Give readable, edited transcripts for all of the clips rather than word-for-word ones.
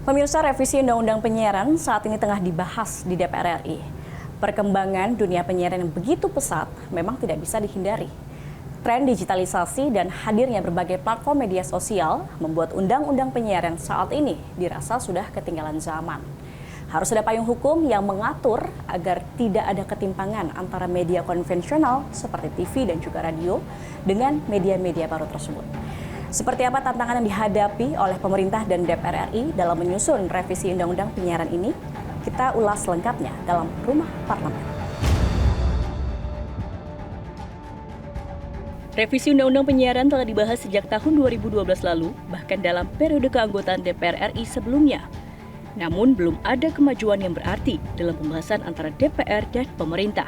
Pemirsa, revisi Undang-Undang Penyiaran saat ini tengah dibahas di DPR RI. Perkembangan dunia penyiaran yang begitu pesat memang tidak bisa dihindari. Tren digitalisasi dan hadirnya berbagai platform media sosial membuat Undang-Undang Penyiaran saat ini dirasa sudah ketinggalan zaman. Harus ada payung hukum yang mengatur agar tidak ada ketimpangan antara media konvensional seperti TV dan juga radio dengan media-media baru tersebut. Seperti apa tantangan yang dihadapi oleh pemerintah dan DPR RI dalam menyusun revisi Undang-Undang Penyiaran ini? Kita ulas lengkapnya dalam Rumah Parlemen. Revisi Undang-Undang Penyiaran telah dibahas sejak tahun 2012 lalu, bahkan dalam periode keanggotaan DPR RI sebelumnya. Namun belum ada kemajuan yang berarti dalam pembahasan antara DPR dan pemerintah.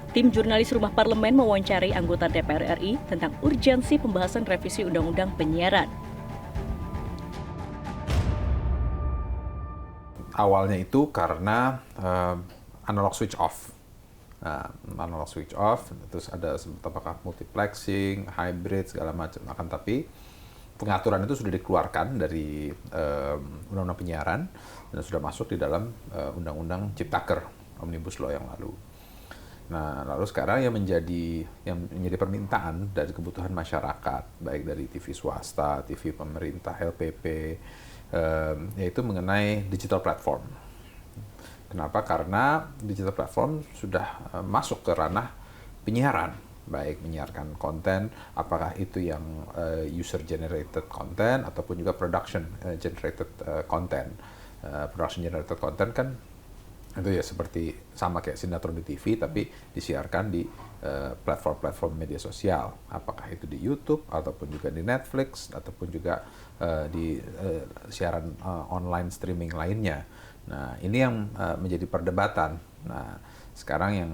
Tim jurnalis Rumah Parlemen mewawancarai anggota DPR RI tentang urgensi pembahasan revisi Undang-Undang Penyiaran. Awalnya itu karena analog switch off. Analog switch off, terus ada apakah multiplexing, hybrid, segala macam. Akan tapi pengaturan itu sudah dikeluarkan dari Undang-Undang Penyiaran dan sudah masuk di dalam Undang-Undang Ciptaker, Omnibus Law yang lalu. Nah, lalu sekarang yang menjadi permintaan dari kebutuhan masyarakat, baik dari TV swasta, TV pemerintah, LPP, yaitu mengenai digital platform. Kenapa? Karena digital platform sudah masuk ke ranah penyiaran, baik menyiarkan konten, apakah itu yang user generated content ataupun juga production generated content. Production generated content kan itu ya seperti sama kayak sinetron di TV tapi disiarkan di platform-platform media sosial, apakah itu di YouTube ataupun juga di Netflix ataupun juga di siaran online streaming lainnya. Nah, ini yang menjadi perdebatan. Nah, sekarang yang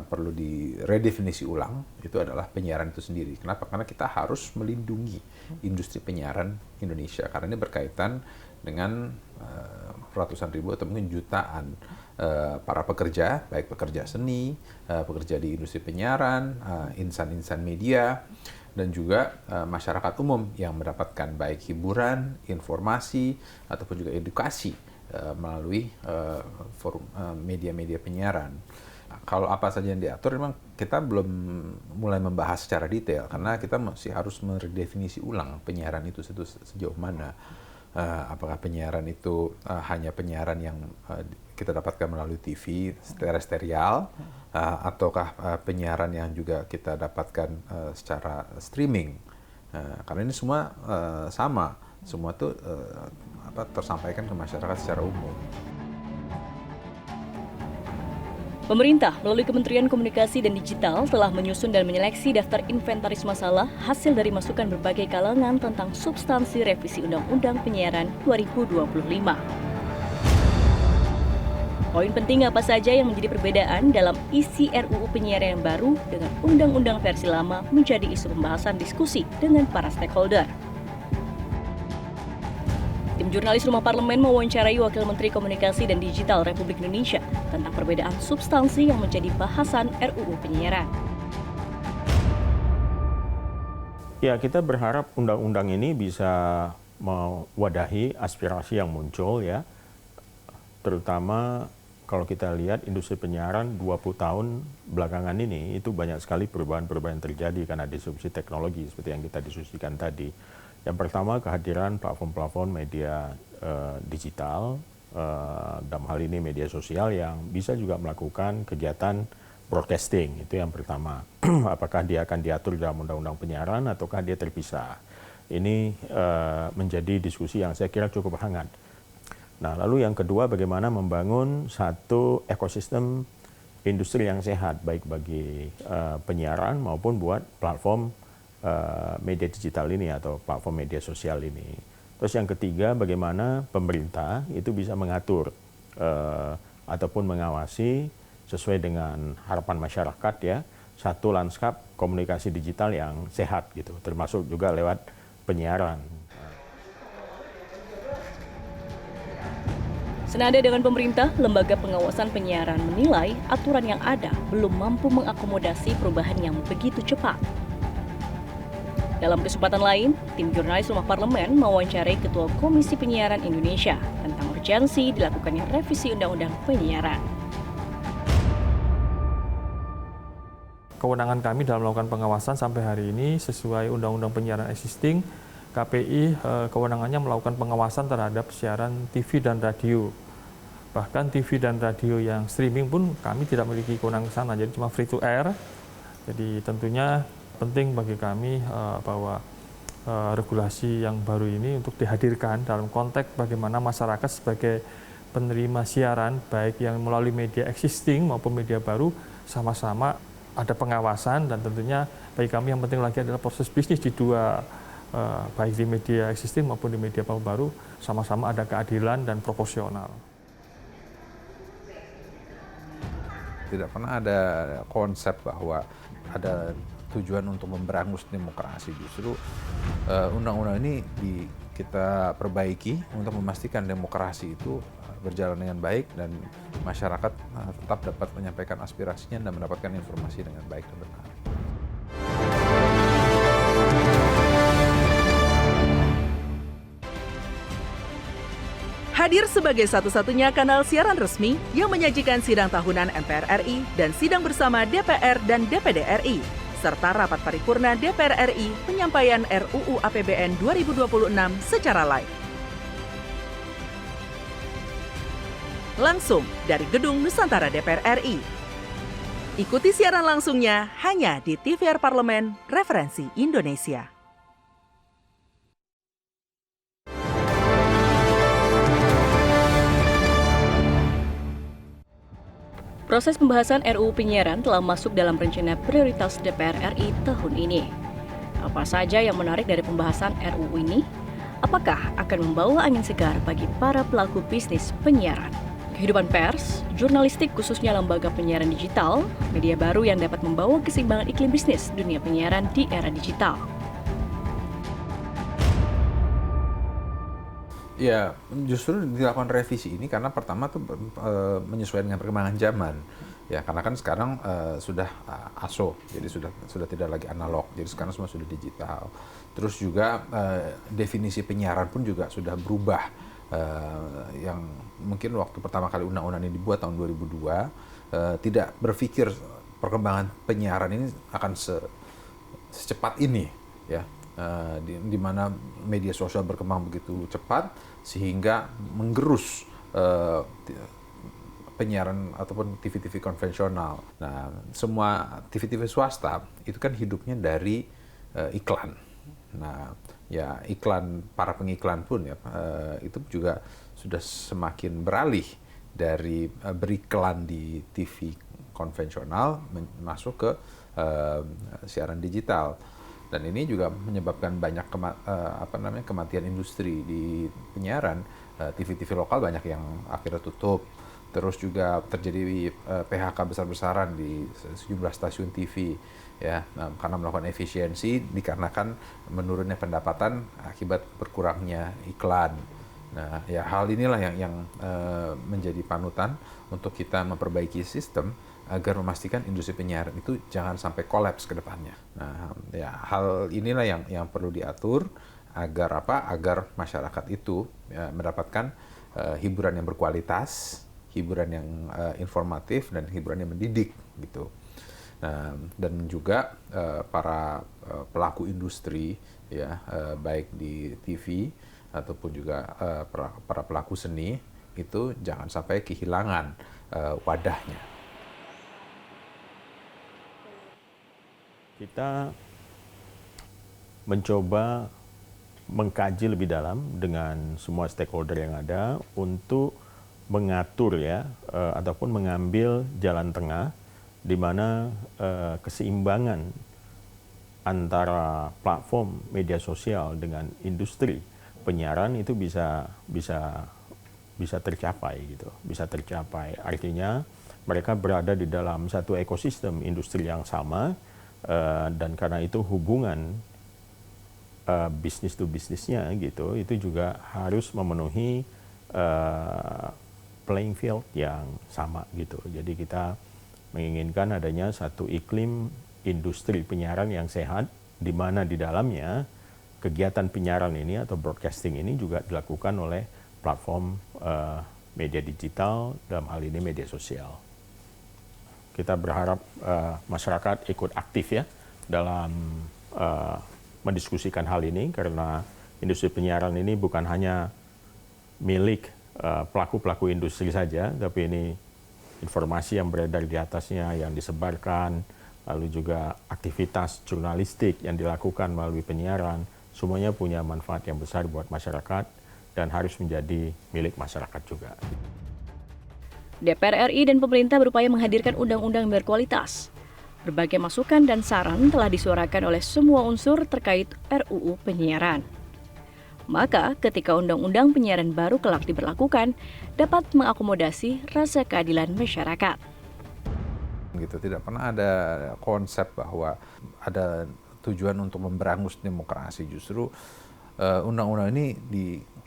perlu diredefinisi ulang itu adalah penyiaran itu sendiri. Kenapa? Karena kita harus melindungi industri penyiaran Indonesia karena ini berkaitan dengan ratusan ribu atau mungkin jutaan para pekerja, baik pekerja seni, pekerja di industri penyiaran, insan-insan media, dan juga masyarakat umum yang mendapatkan baik hiburan, informasi, ataupun juga edukasi melalui forum media-media penyiaran. Kalau apa saja yang diatur, memang kita belum mulai membahas secara detail karena kita masih harus meredefinisi ulang penyiaran itu sejauh mana. Apakah penyiaran itu hanya penyiaran yang kita dapatkan melalui TV terestrial, ataukah penyiaran yang juga kita dapatkan secara streaming. Karena ini semua sama, semua itu tersampaikan ke masyarakat secara umum. Pemerintah melalui Kementerian Komunikasi dan Digital telah menyusun dan menyeleksi daftar inventaris masalah hasil dari masukan berbagai kalangan tentang substansi revisi Undang-Undang Penyiaran 2025. Poin penting apa saja yang menjadi perbedaan dalam isi RUU Penyiaran yang baru dengan Undang-Undang versi lama menjadi isu pembahasan diskusi dengan para stakeholder. Tim jurnalis Rumah Parlemen mewawancarai Wakil Menteri Komunikasi dan Digital Republik Indonesia tentang perbedaan substansi yang menjadi bahasan RUU Penyiaran. Ya, kita berharap undang-undang ini bisa mewadahi aspirasi yang muncul ya. Terutama kalau kita lihat industri penyiaran 20 tahun belakangan ini itu banyak sekali perubahan-perubahan terjadi karena disrupsi teknologi seperti yang kita diskusikan tadi. Yang pertama kehadiran platform-platform media digital, dalam hal ini media sosial yang bisa juga melakukan kegiatan broadcasting, itu yang pertama. Apakah dia akan diatur dalam undang-undang penyiaran ataukah dia terpisah. Ini menjadi diskusi yang saya kira cukup hangat. Nah, lalu yang kedua bagaimana membangun satu ekosistem industri yang sehat, baik bagi penyiaran maupun buat platform media digital ini atau platform media sosial ini. Terus yang ketiga, bagaimana pemerintah itu bisa mengatur ataupun mengawasi sesuai dengan harapan masyarakat ya, satu lanskap komunikasi digital yang sehat gitu, termasuk juga lewat penyiaran. Senada dengan pemerintah, Lembaga Pengawasan Penyiaran menilai aturan yang ada belum mampu mengakomodasi perubahan yang begitu cepat. Dalam kesempatan lain, tim jurnalis Rumah Parlemen mewawancarai Ketua Komisi Penyiaran Indonesia tentang urgensi dilakukannya revisi Undang-Undang Penyiaran. Kewenangan kami dalam melakukan pengawasan sampai hari ini sesuai Undang-Undang Penyiaran existing, KPI kewenangannya melakukan pengawasan terhadap siaran TV dan radio. Bahkan TV dan radio yang streaming pun kami tidak memiliki kewenangan ke sana, jadi cuma free to air. Jadi tentunya penting bagi kami bahwa regulasi yang baru ini untuk dihadirkan dalam konteks bagaimana masyarakat sebagai penerima siaran, baik yang melalui media existing maupun media baru, sama-sama ada pengawasan, dan tentunya bagi kami yang penting lagi adalah proses bisnis di dua, baik di media existing maupun di media baru, sama-sama ada keadilan dan proporsional. Tidak pernah ada konsep bahwa ada tujuan untuk memberangus demokrasi. Justru undang-undang ini kita perbaiki untuk memastikan demokrasi itu berjalan dengan baik dan masyarakat tetap dapat menyampaikan aspirasinya dan mendapatkan informasi dengan baik dan benar. Hadir sebagai satu-satunya kanal siaran resmi yang menyajikan sidang tahunan MPR RI dan sidang bersama DPR dan DPD RI, serta rapat paripurna DPR RI penyampaian RUU APBN 2026 secara live. Langsung dari Gedung Nusantara DPR RI. Ikuti siaran langsungnya hanya di TVR Parlemen Referensi Indonesia. Proses pembahasan RUU Penyiaran telah masuk dalam rencana prioritas DPR RI tahun ini. Apa saja yang menarik dari pembahasan RUU ini? Apakah akan membawa angin segar bagi para pelaku bisnis penyiaran? Kehidupan pers, jurnalistik khususnya lembaga penyiaran digital, media baru yang dapat membawa keseimbangan iklim bisnis dunia penyiaran di era digital. Ya, justru dilakukan revisi ini karena pertama tuh menyesuaikan dengan perkembangan zaman. Ya, karena kan sekarang sudah ASO, jadi sudah tidak lagi analog, jadi sekarang semua sudah digital. Terus juga definisi penyiaran pun juga sudah berubah. Yang mungkin waktu pertama kali undang-undang ini dibuat tahun 2002, tidak berpikir perkembangan penyiaran ini akan secepat ini, ya. Di mana media sosial berkembang begitu cepat sehingga menggerus penyiaran ataupun TV-TV konvensional. Nah, semua TV-TV swasta itu kan hidupnya dari iklan. Nah, ya iklan, para pengiklan pun ya itu juga sudah semakin beralih dari beriklan di TV konvensional masuk ke siaran digital. Dan ini juga menyebabkan banyak kematian industri di penyiaran. TV-TV lokal banyak yang akhirnya tutup. Terus juga terjadi PHK besar-besaran di sejumlah stasiun TV, ya, karena melakukan efisiensi dikarenakan menurunnya pendapatan akibat berkurangnya iklan. Nah, ya hal inilah yang menjadi panutan untuk kita memperbaiki sistem agar memastikan industri penyiaran itu jangan sampai kolaps ke depannya. Nah, ya hal inilah yang perlu diatur agar Agar masyarakat itu mendapatkan hiburan yang berkualitas, hiburan yang informatif dan hiburan yang mendidik gitu. Nah, dan juga para pelaku industri ya baik di TV ataupun juga para pelaku seni itu jangan sampai kehilangan wadahnya. Kita mencoba mengkaji lebih dalam dengan semua stakeholder yang ada untuk mengatur ya ataupun mengambil jalan tengah di mana keseimbangan antara platform media sosial dengan industri penyiaran itu bisa tercapai gitu, bisa tercapai. Artinya mereka berada di dalam satu ekosistem industri yang sama. Dan karena itu hubungan bisnis to bisnisnya gitu itu juga harus memenuhi playing field yang sama gitu. Jadi kita menginginkan adanya satu iklim industri penyiaran yang sehat di mana di dalamnya kegiatan penyiaran ini atau broadcasting ini juga dilakukan oleh platform media digital, dalam hal ini media sosial. Kita berharap masyarakat ikut aktif ya dalam mendiskusikan hal ini, karena industri penyiaran ini bukan hanya milik pelaku-pelaku industri saja, tapi ini informasi yang beredar di atasnya yang disebarkan, lalu juga aktivitas jurnalistik yang dilakukan melalui penyiaran, semuanya punya manfaat yang besar buat masyarakat dan harus menjadi milik masyarakat juga. DPR RI dan pemerintah berupaya menghadirkan undang-undang yang berkualitas. Berbagai masukan dan saran telah disuarakan oleh semua unsur terkait RUU penyiaran. Maka, ketika undang-undang penyiaran baru kelak diberlakukan, dapat mengakomodasi rasa keadilan masyarakat. Gitu, tidak pernah ada konsep bahwa ada tujuan untuk memberangus demokrasi. Justru undang-undang ini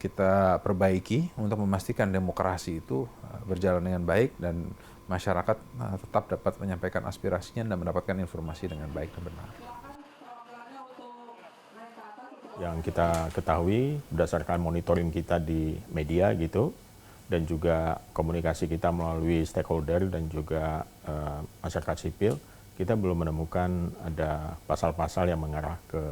kita perbaiki untuk memastikan demokrasi itu berjalan dengan baik dan masyarakat tetap dapat menyampaikan aspirasinya dan mendapatkan informasi dengan baik dan benar. Yang kita ketahui berdasarkan monitoring kita di media gitu, dan juga komunikasi kita melalui stakeholder dan juga masyarakat sipil, kita belum menemukan ada pasal-pasal yang mengarah ke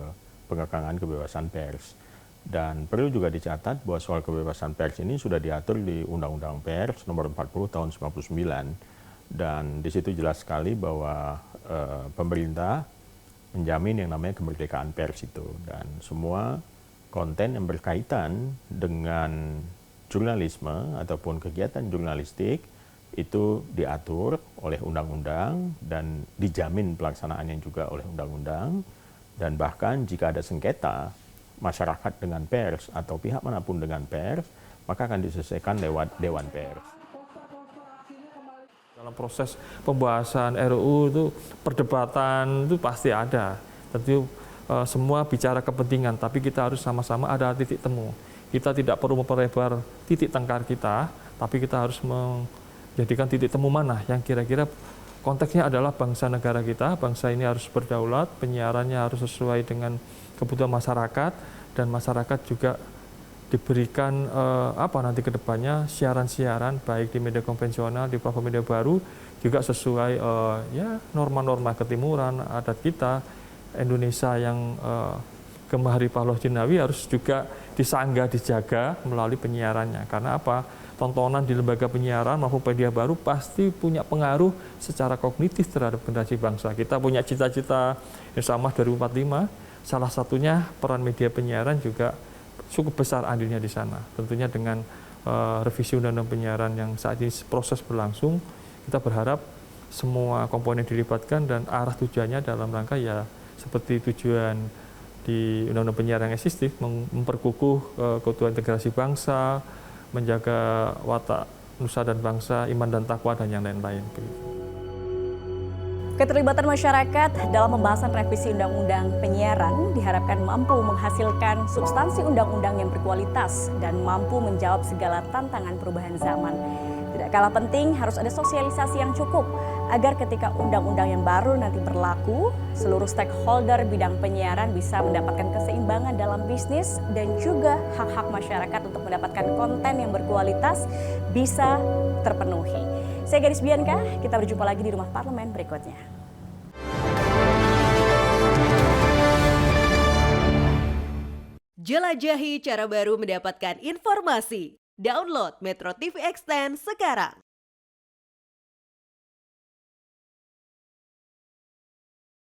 pengekangan kebebasan pers. Dan perlu juga dicatat bahwa soal kebebasan pers ini sudah diatur di Undang-Undang Pers nomor 40 tahun 99, dan di situ jelas sekali bahwa pemerintah menjamin yang namanya kemerdekaan pers itu, dan semua konten yang berkaitan dengan jurnalisme ataupun kegiatan jurnalistik itu diatur oleh undang-undang dan dijamin pelaksanaannya juga oleh undang-undang, dan bahkan jika ada sengketa masyarakat dengan pers atau pihak manapun dengan pers, maka akan diselesaikan lewat Dewan Pers. Dalam proses pembahasan RUU itu perdebatan itu pasti ada. Tentu semua bicara kepentingan, tapi kita harus sama-sama ada titik temu. Kita tidak perlu memperlebar titik tengkar kita, tapi kita harus menjadikan titik temu mana yang kira-kira konteksnya adalah bangsa negara kita. Bangsa ini harus berdaulat, penyiarannya harus sesuai dengan kebutuhan masyarakat, dan masyarakat juga diberikan nanti ke depannya siaran-siaran baik di media konvensional, di platform media baru juga sesuai norma-norma ketimuran adat kita. Indonesia yang gemah Pahloh Jinawi harus juga disanggah, dijaga melalui penyiarannya. Karena apa? Tontonan di lembaga penyiaran maupun media baru pasti punya pengaruh secara kognitif terhadap generasi bangsa. Kita punya cita-cita Insyaallah 2045. Salah satunya peran media penyiaran juga cukup besar andilnya di sana. Tentunya dengan revisi undang-undang penyiaran yang saat ini proses berlangsung, kita berharap semua komponen dilibatkan dan arah tujuannya dalam rangka ya seperti tujuan di undang-undang penyiaran yang existing, memperkukuh keutuhan integrasi bangsa, menjaga watak nusa dan bangsa, iman dan takwa, dan yang lain-lain. Keterlibatan masyarakat dalam pembahasan revisi Undang-Undang Penyiaran diharapkan mampu menghasilkan substansi undang-undang yang berkualitas dan mampu menjawab segala tantangan perubahan zaman. Tidak kalah penting, harus ada sosialisasi yang cukup agar ketika undang-undang yang baru nanti berlaku, seluruh stakeholder bidang penyiaran bisa mendapatkan keseimbangan dalam bisnis dan juga hak-hak masyarakat untuk mendapatkan konten yang berkualitas bisa terpenuhi. Saya Gadis Bianca, kita berjumpa lagi di Rumah Parlemen berikutnya. Jelajahi cara baru mendapatkan informasi. Download Metro TV Extend sekarang.